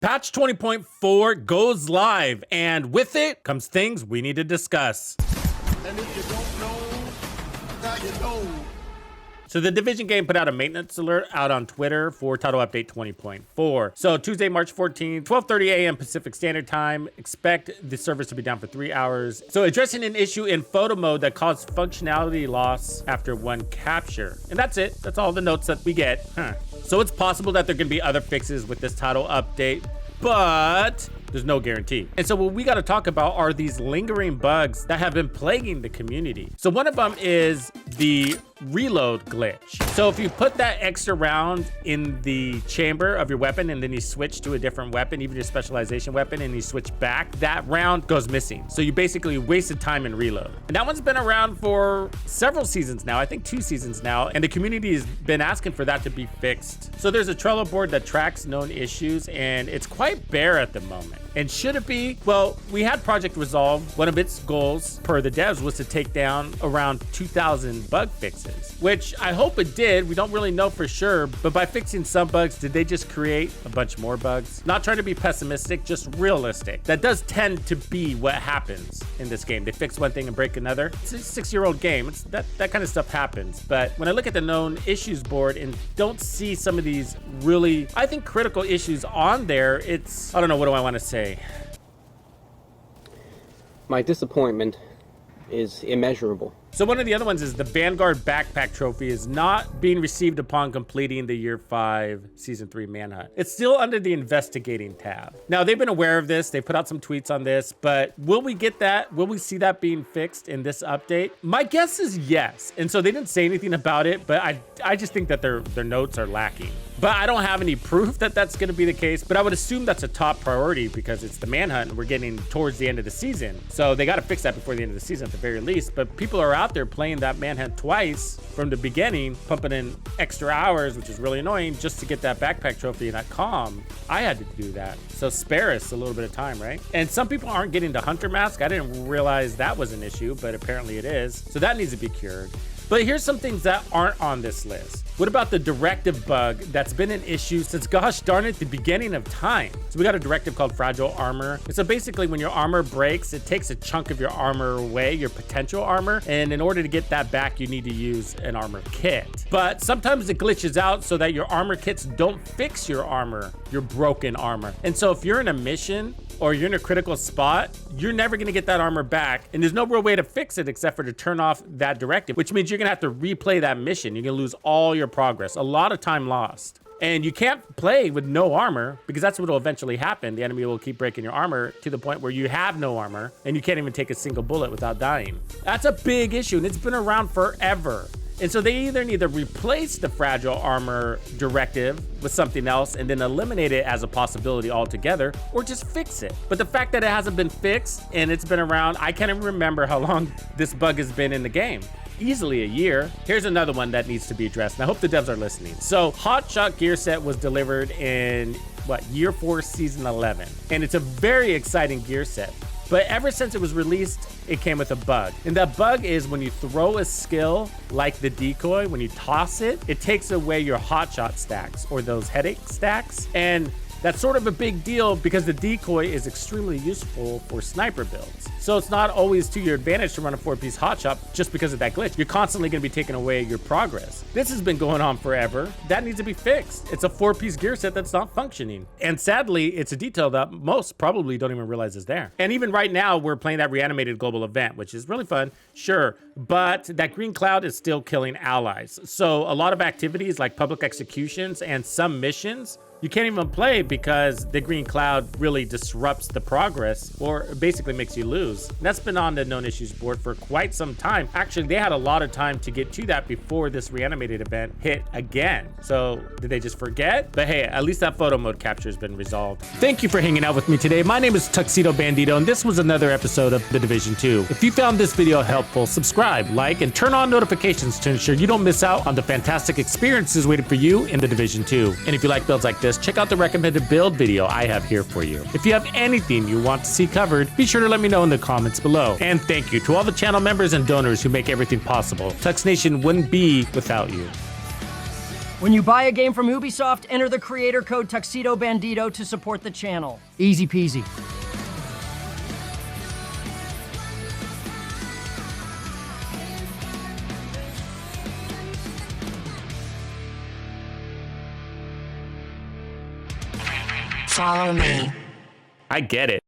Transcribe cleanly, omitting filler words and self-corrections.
Patch 20.4 goes live, and with it comes things we need to discuss. And if you don't know, now you know. So the Division game put out a maintenance alert out on Twitter for title update 20.4. So Tuesday, March 14th, 12:30 a.m. Pacific Standard Time. Expect the servers to be down for 3 hours. So addressing an issue in photo mode that caused functionality loss after one capture. And that's it. That's all the notes that we get. So it's possible that there can be other fixes with this title update, but there's no guarantee. And so what we got to talk about are these lingering bugs that have been plaguing the community. So one of them is the reload glitch. So if you put that extra round in the chamber of your weapon and then you switch to a different weapon, even your specialization weapon, and you switch back, that round goes missing. So you basically wasted time in reload. And that one's been around for several seasons now, I think 2 seasons now, and the community has been asking for that to be fixed. So there's a Trello board that tracks known issues, and it's quite bare at the moment. And should it be? Well, we had Project Resolve. One of its goals, per the devs, was to take down around 2,000 bug fixes, which I hope it did. We don't really know for sure, but by fixing some bugs, did they just create a bunch more bugs? Not trying to be pessimistic, just realistic. That does tend to be what happens in this game. They fix one thing and break another. It's a 6-year-old game. That kind of stuff happens. But when I look at the known issues board and don't see some of these really, I think, critical issues on there, it's, I don't know, what do I want to say? My disappointment is immeasurable. So one of the other ones is the Vanguard Backpack Trophy is not being received upon completing the Year 5 Season 3 Manhunt. It's still under the investigating tab. Now, they've been aware of this. They put out some tweets on this, but will we get that? Will we see that being fixed in this update? My guess is yes. And so they didn't say anything about it, but I just think that their notes are lacking. But I don't have any proof that that's going to be the case, but I would assume that's a top priority because it's the Manhunt and we're getting towards the end of the season. So they got to fix that before the end of the season at the very least. But people are out there playing that Manhunt twice from the beginning, pumping in extra hours, which is really annoying, just to get that backpack trophy and that comm. I had to do that. So spare us a little bit of time, right? And some people aren't getting the Hunter Mask. I didn't realize that was an issue, but apparently it is. So that needs to be cured. But here's some things that aren't on this list. What about the Directive Bug that's been an issue since, gosh darn it, the beginning of time? So we got a directive called Fragile Armor. And so basically when your armor breaks, it takes a chunk of your armor away, your potential armor. And in order to get that back, you need to use an armor kit. But sometimes it glitches out so that your armor kits don't fix your armor, your broken armor. And so if you're in a mission or you're in a critical spot, you're never gonna get that armor back. And there's no real way to fix it except for to turn off that directive, which means you're gonna have to replay that mission. You're gonna lose all your progress, a lot of time lost. And you can't play with no armor because that's what will eventually happen. The enemy will keep breaking your armor to the point where you have no armor and you can't even take a single bullet without dying. That's a big issue and it's been around forever. And so they either need to replace the Fragile Armor directive with something else and then eliminate it as a possibility altogether, or just fix it. But the fact that it hasn't been fixed and it's been around, I can't even remember how long this bug has been in the game. Easily a year. Here's another one that needs to be addressed, and I hope the devs are listening. So Hotshot gear set was delivered in Year 4 Season 11, and it's a very exciting gear set. But ever since it was released, it came with a bug. And that bug is when you throw a skill like the decoy, when you toss it, it takes away your hotshot stacks or those headache stacks. And that's sort of a big deal because the decoy is extremely useful for sniper builds. So it's not always to your advantage to run a 4-piece hotshot just because of that glitch. You're constantly gonna be taking away your progress. This has been going on forever. That needs to be fixed. It's a 4-piece gear set that's not functioning. And sadly, it's a detail that most probably don't even realize is there. And even right now, we're playing that reanimated global event, which is really fun, sure, but that green cloud is still killing allies. So a lot of activities like public executions and some missions, you can't even play because the green cloud really disrupts the progress or basically makes you lose. And that's been on the known issues board for quite some time. Actually, they had a lot of time to get to that before this reanimated event hit again. So did they just forget? But hey, at least that photo mode capture has been resolved. Thank you for hanging out with me today. My name is Tuxedo Bandido, and this was another episode of The Division 2. If you found this video helpful, subscribe, like, and turn on notifications to ensure you don't miss out on the fantastic experiences waiting for you in The Division 2. And if you like builds like this, check out the recommended build video I have here for you. If you have anything you want to see covered, be sure to let me know in the comments below. And thank you to all the channel members and donors who make everything possible. Tux Nation wouldn't be without you. When you buy a game from Ubisoft, enter the creator code Tuxedo Bandido to support the channel. Easy peasy. Follow me. I get it.